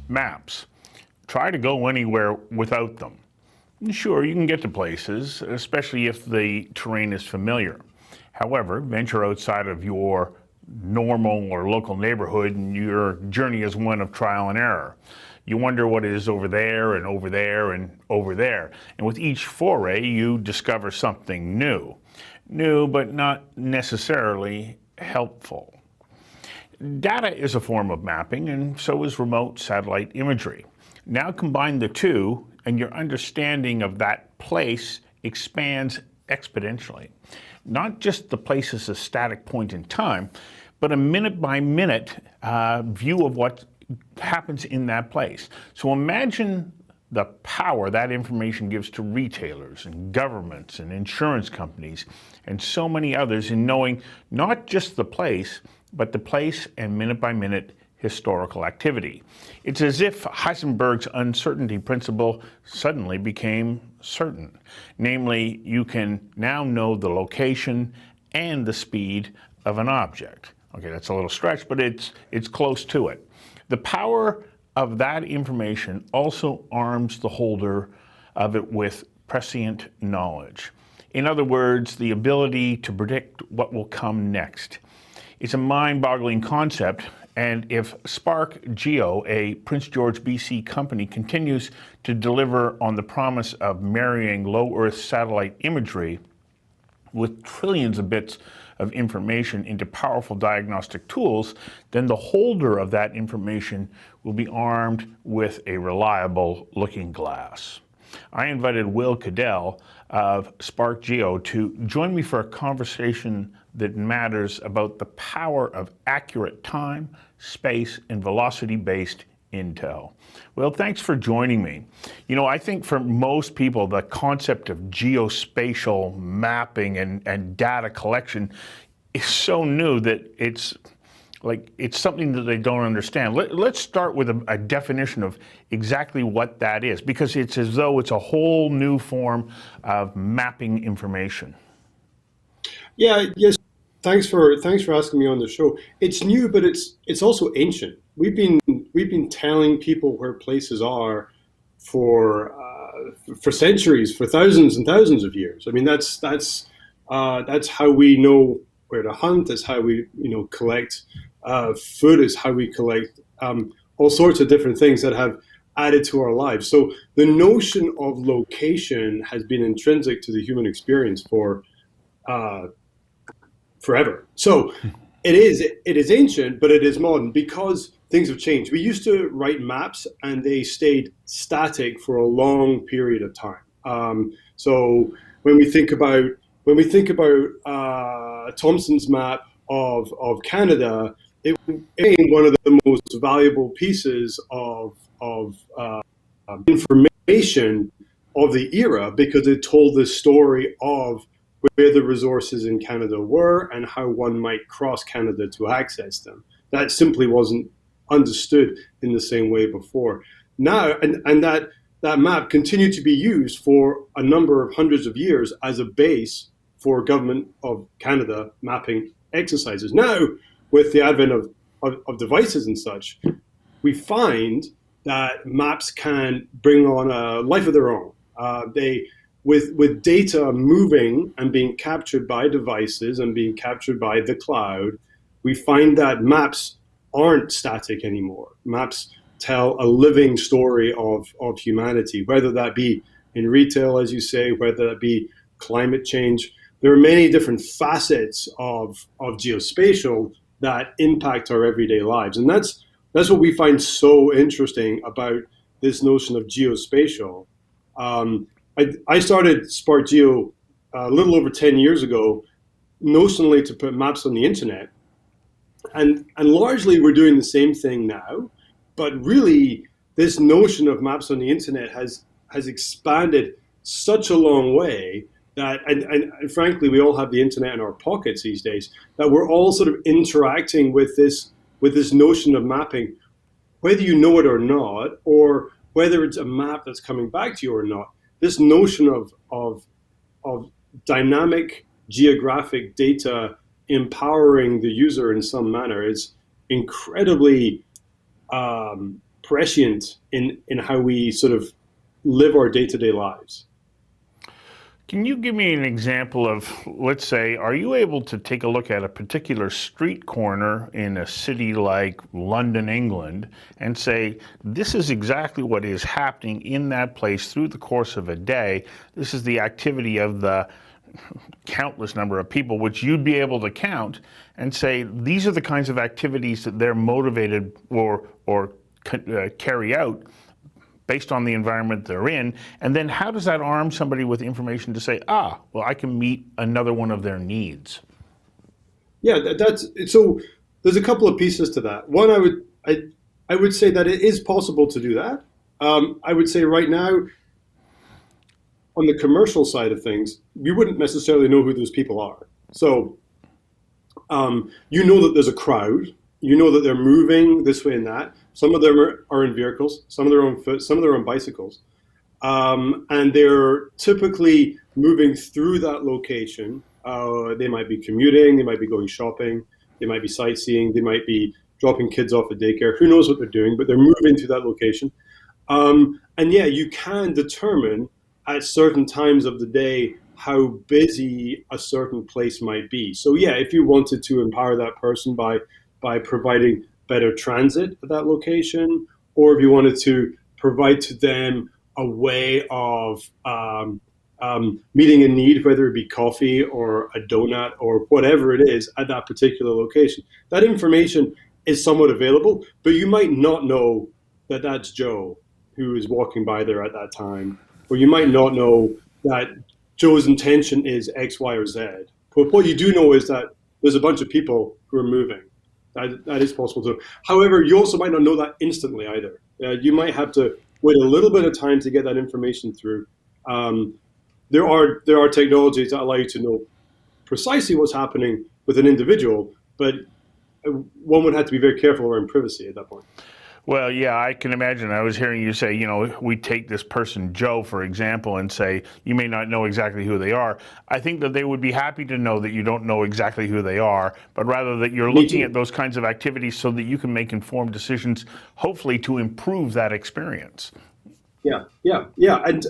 Maps. Try to go anywhere without them. Sure, you can get to places, especially if the terrain is familiar. However, venture outside of your normal or local neighborhood and your journey is one of trial and error. You wonder what is over there and over there and over there. And with each foray, you discover something new. New, but not necessarily helpful. Data is a form of mapping, and so is remote satellite imagery. Now combine the two, and your understanding of that place expands exponentially. Not just the place as a static point in time, but a minute-by-minute view of what happens in that place. So imagine the power that information gives to retailers and governments and insurance companies and so many others in knowing not just the place, but the place and minute-by-minute historical activity. It's as if Heisenberg's uncertainty principle suddenly became certain. Namely, you can now know the location and the speed of an object. Okay, that's a little stretch, but it's close to it. The power of that information also arms the holder of it with prescient knowledge. In other words, the ability to predict what will come next. It's a mind-boggling concept, and if Spark Geo, a Prince George, BC company, continues to deliver on the promise of marrying low Earth satellite imagery with trillions of bits of information into powerful diagnostic tools, then the holder of that information will be armed with a reliable looking glass. I invited Will Cadell of Spark Geo to join me for a conversation that matters about the power of accurate time, space, and velocity-based intel. Well, thanks for joining me. You know, I think for most people, the concept of geospatial mapping and data collection is so new that it's something that they don't understand. Let's start with a definition of exactly what that is, because it's as though it's a whole new form of mapping information. Yes. Thanks for asking me on the show. It's new, but it's also ancient. We've been telling people where places are for centuries, for thousands and thousands of years. I mean, that's how we know where to hunt. That's how we collect food. Is how we collect all sorts of different things that have added to our lives. So the notion of location has been intrinsic to the human experience for forever. So it is ancient, but it is modern because things have changed. We used to write maps and they stayed static for a long period of time. So when we think about Thomson's map of Canada, it became one of the most valuable pieces of information of the era because it told the story of where the resources in Canada were and how one might cross Canada to access them. That simply wasn't understood in the same way before. Now, and that map continued to be used for a number of hundreds of years as a base for Government of Canada mapping exercises. Now, with the advent of devices and such, we find that maps can bring on a life of their own. With data moving and being captured by devices and being captured by the cloud, we find that maps aren't static anymore. Maps tell a living story of humanity, whether that be in retail, as you say, whether that be climate change. There are many different facets of geospatial that impact our everyday lives. And that's what we find so interesting about this notion of geospatial. I started Spark Geo a little over 10 years ago, notionally to put maps on the internet. And largely we're doing the same thing now, but really this notion of maps on the internet has expanded such a long way that, and frankly, we all have the internet in our pockets these days, that we're all sort of interacting with this notion of mapping, whether you know it or not, or whether it's a map that's coming back to you or not. This notion of dynamic geographic data empowering the user in some manner is incredibly prescient in how we sort of live our day-to-day lives. Can you give me an example of, let's say, are you able to take a look at a particular street corner in a city like London, England, and say, this is exactly what is happening in that place through the course of a day. This is the activity of the countless number of people, which you'd be able to count and say, these are the kinds of activities that they're motivated or carry out based on the environment they're in, and then how does that arm somebody with information to say, well, I can meet another one of their needs? Yeah, that's so. There's a couple of pieces to that. One, I would say that it is possible to do that. I would say right now, on the commercial side of things, you wouldn't necessarily know who those people are. So, you know that there's a crowd. You know that they're moving this way and that. Some of them are in vehicles, some of them are on foot, some of them are on bicycles. And they're typically moving through that location. They might be commuting, they might be going shopping, they might be sightseeing, they might be dropping kids off at daycare. Who knows what they're doing, but they're moving to that location. And yeah, you can determine at certain times of the day how busy a certain place might be. So yeah, if you wanted to empower that person by providing better transit at that location, or if you wanted to provide to them a way of meeting a need, whether it be coffee or a donut or whatever it is at that particular location. That information is somewhat available, but you might not know that that's Joe who is walking by there at that time, or you might not know that Joe's intention is X, Y, or Z. But what you do know is that there's a bunch of people who are moving. That is possible too. However, you also might not know that instantly either. You might have to wait a little bit of time to get that information through. There are technologies that allow you to know precisely what's happening with an individual, but one would have to be very careful around privacy at that point. Well, yeah, I can imagine. I was hearing you say, we take this person, Joe, for example, and say, you may not know exactly who they are. I think that they would be happy to know that you don't know exactly who they are, but rather that you're looking at those kinds of activities so that you can make informed decisions, hopefully to improve that experience. Yeah.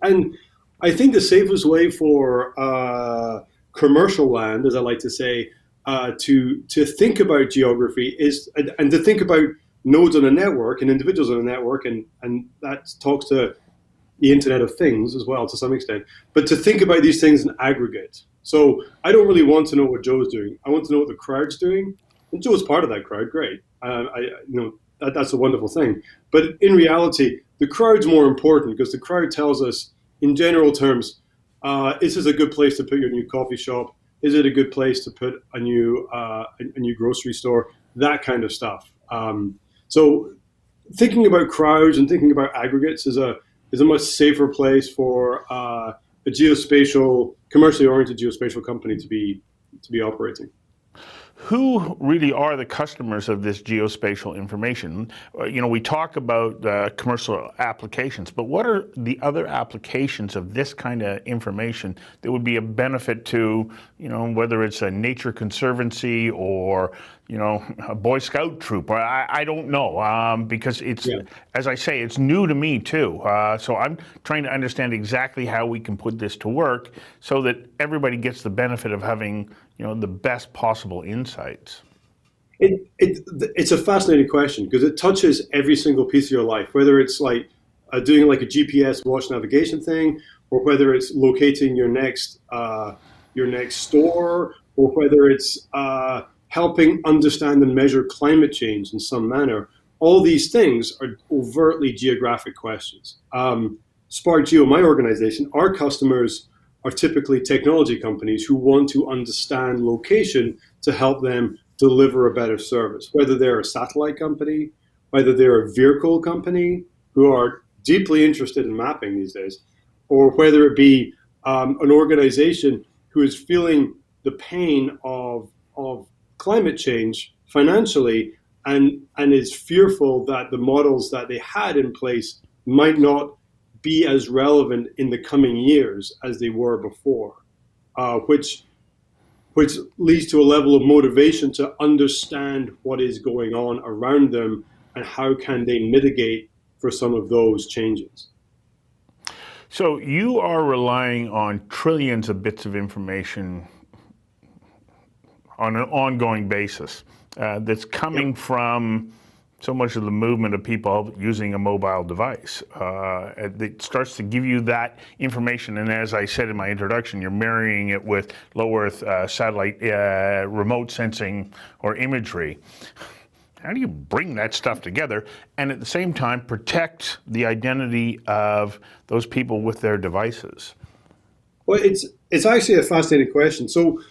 And I think the safest way for commercial land, as I like to say, to think about geography is, and to think about nodes on a network and individuals on a network, and that talks to the Internet of Things as well to some extent, but to think about these things in aggregate. So I don't really want to know what Joe's doing. I want to know what the crowd's doing. And Joe's part of that crowd, great. That's a wonderful thing. But in reality, the crowd's more important because the crowd tells us, in general terms, is this a good place to put your new coffee shop? Is it a good place to put a new grocery store? That kind of stuff. So thinking about crowds and thinking about aggregates is a much safer place for a commercially oriented geospatial company to be operating. Who really are the customers of this geospatial information? We talk about commercial applications, but what are the other applications of this kind of information that would be a benefit to, whether it's a nature conservancy or, a Boy Scout troop? I don't know, because it's, as I say, it's new to me too. So I'm trying to understand exactly how we can put this to work so that everybody gets the benefit of having, the best possible insights. It's a fascinating question because it touches every single piece of your life, whether it's like doing like a GPS watch navigation thing, or whether it's locating your next store, or whether it's helping understand and measure climate change in some manner. All these things are overtly geographic questions. Spark Geo, my organization, our customers are typically technology companies who want to understand location to help them deliver a better service, whether they're a satellite company, whether they're a vehicle company who are deeply interested in mapping these days, or whether it be an organization who is feeling the pain of climate change financially and is fearful that the models that they had in place might not be as relevant in the coming years as they were before, which leads to a level of motivation to understand what is going on around them and how can they mitigate for some of those changes. So you are relying on trillions of bits of information on an ongoing basis that's coming from so much of the movement of people using a mobile device. It starts to give you that information, and as I said in my introduction, you're marrying it with low Earth satellite remote sensing or imagery. How do you bring that stuff together and at the same time protect the identity of those people with their devices? Well, it's actually a fascinating question. So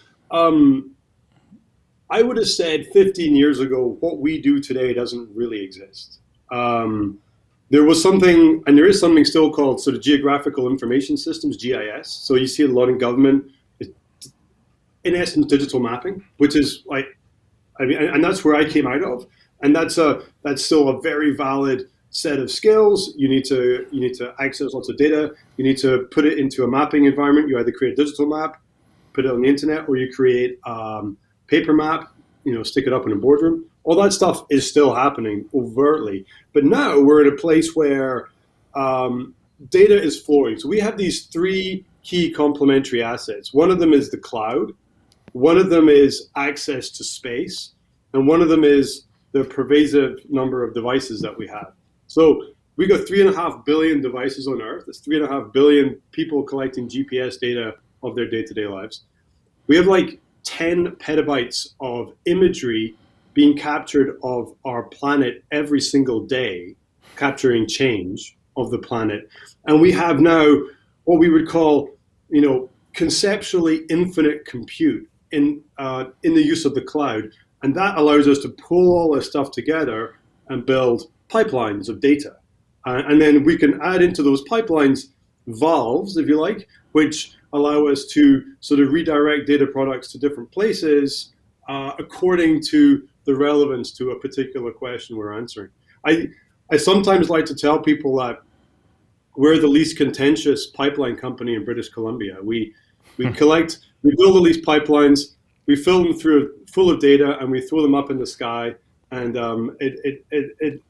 I would have said 15 years ago, what we do today doesn't really exist. There was something, and there is something still called sort of geographical information systems, GIS. So you see a lot in government, in essence, digital mapping, which is like, I mean, and that's where I came out of, and that's still a very valid set of skills. You need to access lots of data. You need to put it into a mapping environment. You either create a digital map, put it on the internet, or you create paper map, stick it up in a boardroom. All that stuff is still happening overtly. But now we're in a place where data is flowing. So we have these three key complementary assets. One of them is the cloud. One of them is access to space. And one of them is the pervasive number of devices that we have. So we got 3.5 billion devices on Earth. That's 3.5 billion people collecting GPS data of their day-to-day lives. We have like 10 petabytes of imagery being captured of our planet every single day, capturing change of the planet. And we have now what we would call, conceptually infinite compute in the use of the cloud. And that allows us to pull all this stuff together and build pipelines of data. And then we can add into those pipelines valves, if you like, which allow us to sort of redirect data products to different places according to the relevance to a particular question we're answering. I sometimes like to tell people that we're the least contentious pipeline company in British Columbia. We build all these pipelines, we fill them full of data, and we throw them up in the sky. And it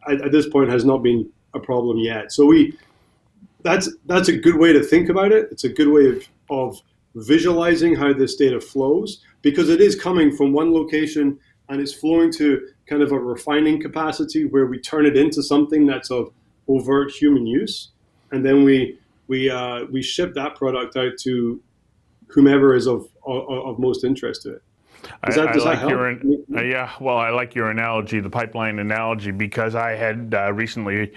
at this point has not been a problem yet. So that's a good way to think about it. It's a good way of visualizing how this data flows, because it is coming from one location and it's flowing to kind of a refining capacity where we turn it into something that's of overt human use, and then we ship that product out to whomever is of most interest to it. Does that help? I like your analogy, the pipeline analogy, because I had recently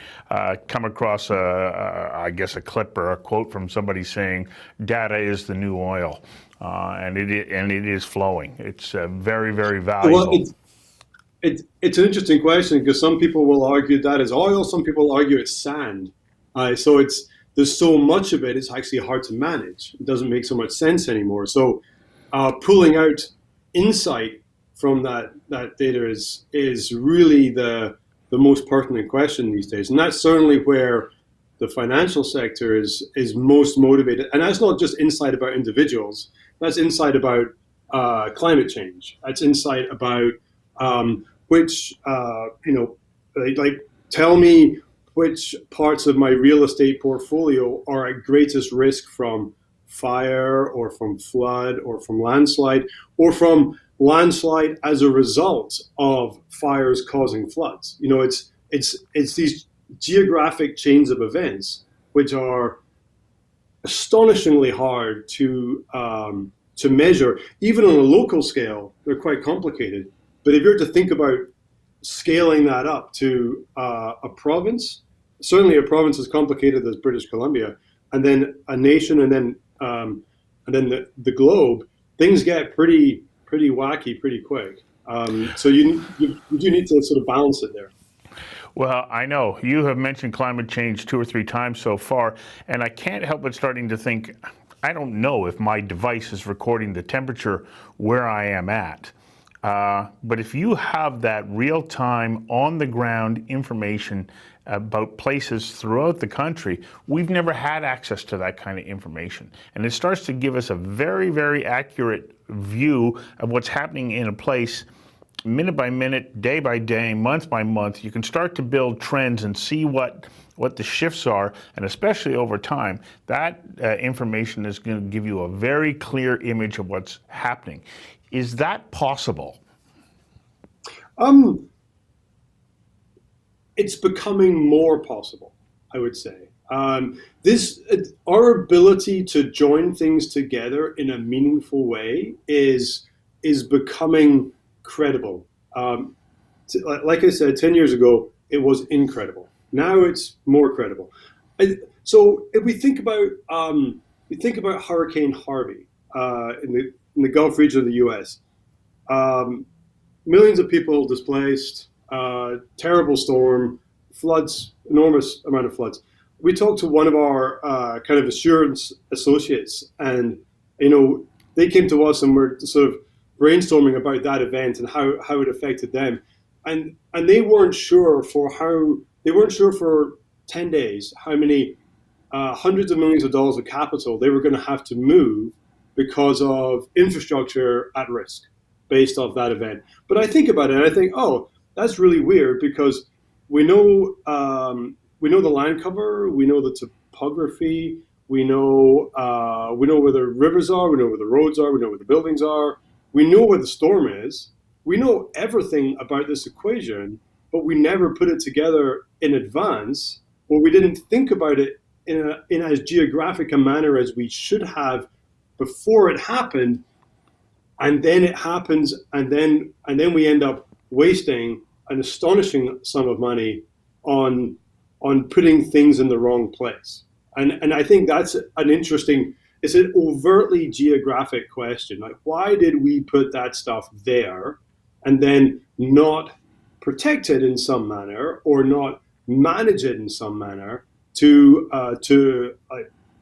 come across I guess a clip or a quote from somebody saying, "Data is the new oil," and it is flowing. It's very, very valuable. Well, it's an interesting question, because some people will argue that is oil, some people argue it's sand. So there's so much of it, it's actually hard to manage. It doesn't make so much sense anymore. So pulling out insight from that data is really the most pertinent question these days, and that's certainly where the financial sector is most motivated. And that's not just insight about individuals. That's insight about climate change. That's insight about tell me which parts of my real estate portfolio are at greatest risk from fire or from flood or from landslide as a result of fires causing floods. It's these geographic chains of events which are astonishingly hard to measure. Even on a local scale, they're quite complicated. But if you're to think about scaling that up to a province, certainly a province as complicated as British Columbia, and then a nation, and then the globe, things get pretty wacky pretty quick. So you do need to sort of balance it there. Well, I know you have mentioned climate change 2 or 3 times so far, and I can't help but starting to think, I don't know if my device is recording the temperature where I am at. But if you have that real-time, on-the-ground information about places throughout the country, we've never had access to that kind of information. And it starts to give us a very, very accurate view of what's happening in a place minute by minute, day by day, month by month, you can start to build trends and see what the shifts are, and especially over time, that information is going to give you a very clear image of what's happening. Is that possible? It's becoming more possible, I would say. Our ability to join things together in a meaningful way is becoming credible. Like I said, 10 years ago, it was incredible. Now it's more credible. So if we think about Hurricane Harvey in the Gulf region of the U.S. Millions of people displaced, terrible storm, floods, enormous amount of floods. We talked to one of our kind of assurance associates, and they came to us and were sort of brainstorming about that event and how it affected them, and they weren't sure for 10 days how many hundreds of millions of dollars of capital they were going to have to move because of infrastructure at risk based off that event. But I think about it and I think, oh, that's really weird because we know the land cover, we know the topography, we know where the rivers are, we know where the roads are, we know where the buildings are, we know where the storm is, we know everything about this equation, but we never put it together in advance, or we didn't think about it in as geographic a manner as we should have before it happened. And then it happens, and then we end up wasting an astonishing sum of money on putting things in the wrong place. And I think that's it's an overtly geographic question. Like, why did we put that stuff there and then not protect it in some manner or not manage it in some manner to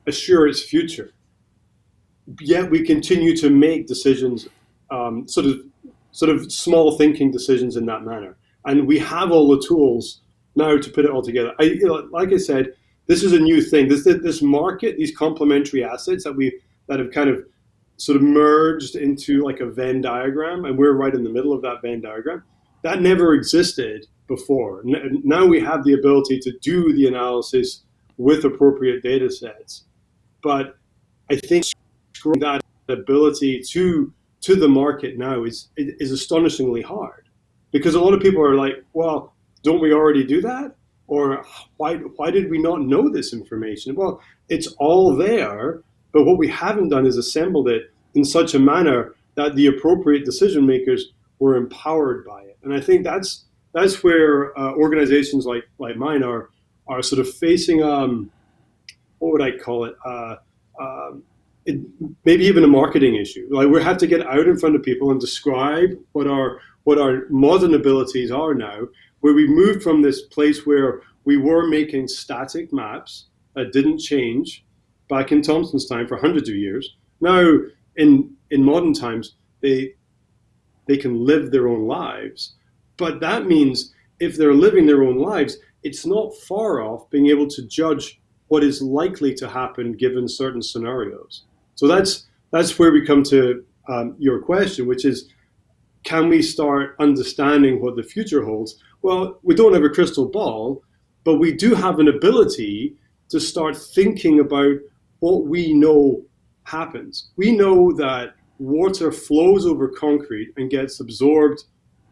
assure its future? Yet we continue to make decisions, sort of small thinking decisions in that manner. And we have all the tools now to put it all together. Like I said, this is a new thing. This market, these complementary assets that have kind of sort of merged into like a Venn diagram, and we're right in the middle of that Venn diagram. That never existed before. Now we have the ability to do the analysis with appropriate data sets. But I think that ability to the market now is astonishingly hard, because a lot of people are like, well, don't we already do that? Or why did we not know this information? Well, it's all there, but what we haven't done is assembled it in such a manner that the appropriate decision makers were empowered by it. And I think that's where organizations like mine are sort of facing what would I call it? Maybe even a marketing issue. Like, we have to get out in front of people and describe what our modern abilities are now, where we moved from this place where we were making static maps that didn't change back in Thomson's time for hundreds of years. Now, in modern times, they can live their own lives. But that means if they're living their own lives, it's not far off being able to judge what is likely to happen given certain scenarios. So that's where we come to your question, which is, can we start understanding what the future holds? Well, we don't have a crystal ball, but we do have an ability to start thinking about what we know happens. We know that water flows over concrete and gets absorbed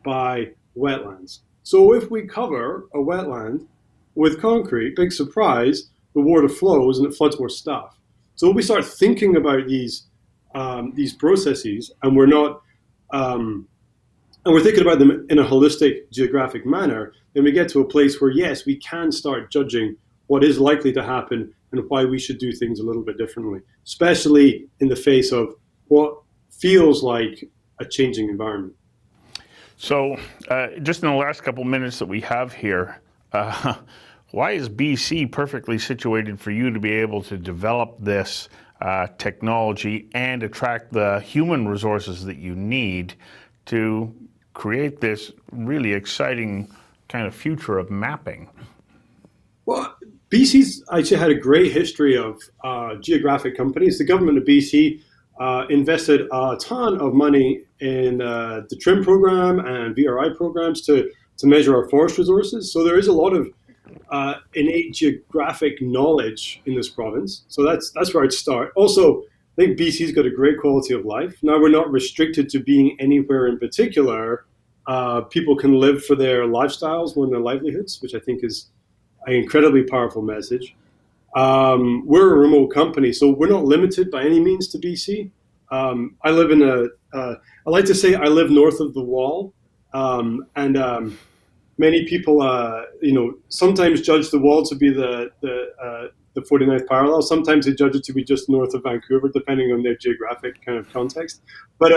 by wetlands. So if we cover a wetland with concrete, big surprise, the water flows and it floods more stuff. So when we start thinking about these processes, and we're not and we're thinking about them in a holistic geographic manner, then we get to a place where, yes, we can start judging what is likely to happen and why we should do things a little bit differently, especially in the face of what feels like a changing environment. So just in the last couple minutes that we have here, why is BC perfectly situated for you to be able to develop this technology and attract the human resources that you need to create this really exciting kind of future of mapping? Well, BC's actually had a great history of geographic companies. The government of BC invested a ton of money in the TRIM program and VRI programs to measure our forest resources. So there is a lot of innate geographic knowledge in this province. So that's where I'd start. Also, I think BC's got a great quality of life. Now we're not restricted to being anywhere in particular. People can live for their lifestyles more than their livelihoods, which I think is an incredibly powerful message. We're a remote company, so we're not limited by any means to BC. I live in I like to say I live north of the wall, and many people, sometimes judge the wall to be the 49th parallel. Sometimes they judge it to be just north of Vancouver, depending on their geographic kind of context. But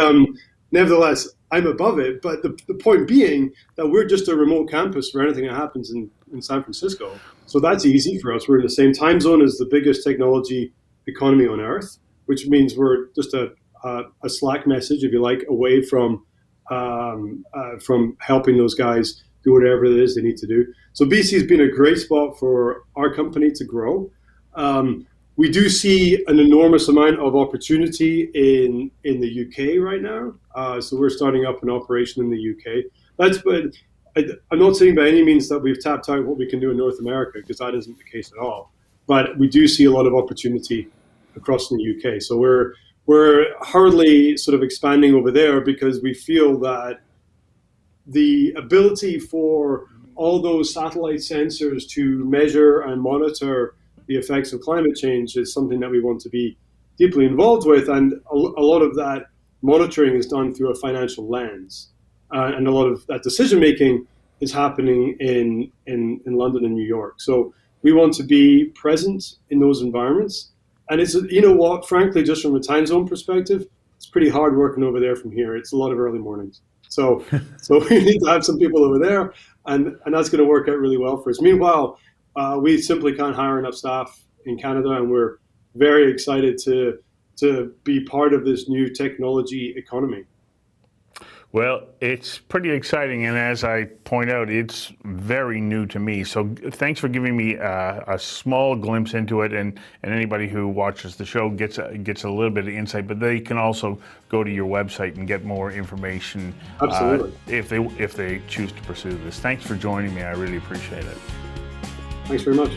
nevertheless, I'm above it. But the point being that we're just a remote campus for anything that happens in San Francisco. So that's easy for us. We're in the same time zone as the biggest technology economy on Earth, which means we're just a Slack message, if you like, away from helping those guys do whatever it is they need to do. So BC has been a great spot for our company to grow. We do see an enormous amount of opportunity in the UK right now. So we're starting up an operation in the UK. I'm not saying by any means that we've tapped out what we can do in North America, because that isn't the case at all. But we do see a lot of opportunity across in the UK. So we're hardly sort of expanding over there, because we feel that the ability for all those satellite sensors to measure and monitor the effects of climate change is something that we want to be deeply involved with. And a lot of that monitoring is done through a financial lens. And a lot of that decision making is happening in London and New York. So we want to be present in those environments. And it's, frankly, just from a time zone perspective, it's pretty hard working over there from here. It's a lot of early mornings. So we need to have some people over there, and that's going to work out really well for us. Meanwhile, we simply can't hire enough staff in Canada, and we're very excited to be part of this new technology economy. Well, it's pretty exciting, and as I point out, it's very new to me. So thanks for giving me a small glimpse into it, and anybody who watches the show gets a little bit of insight, but they can also go to your website and get more information. Absolutely. If they choose to pursue this. Thanks for joining me. I really appreciate it. Thanks very much.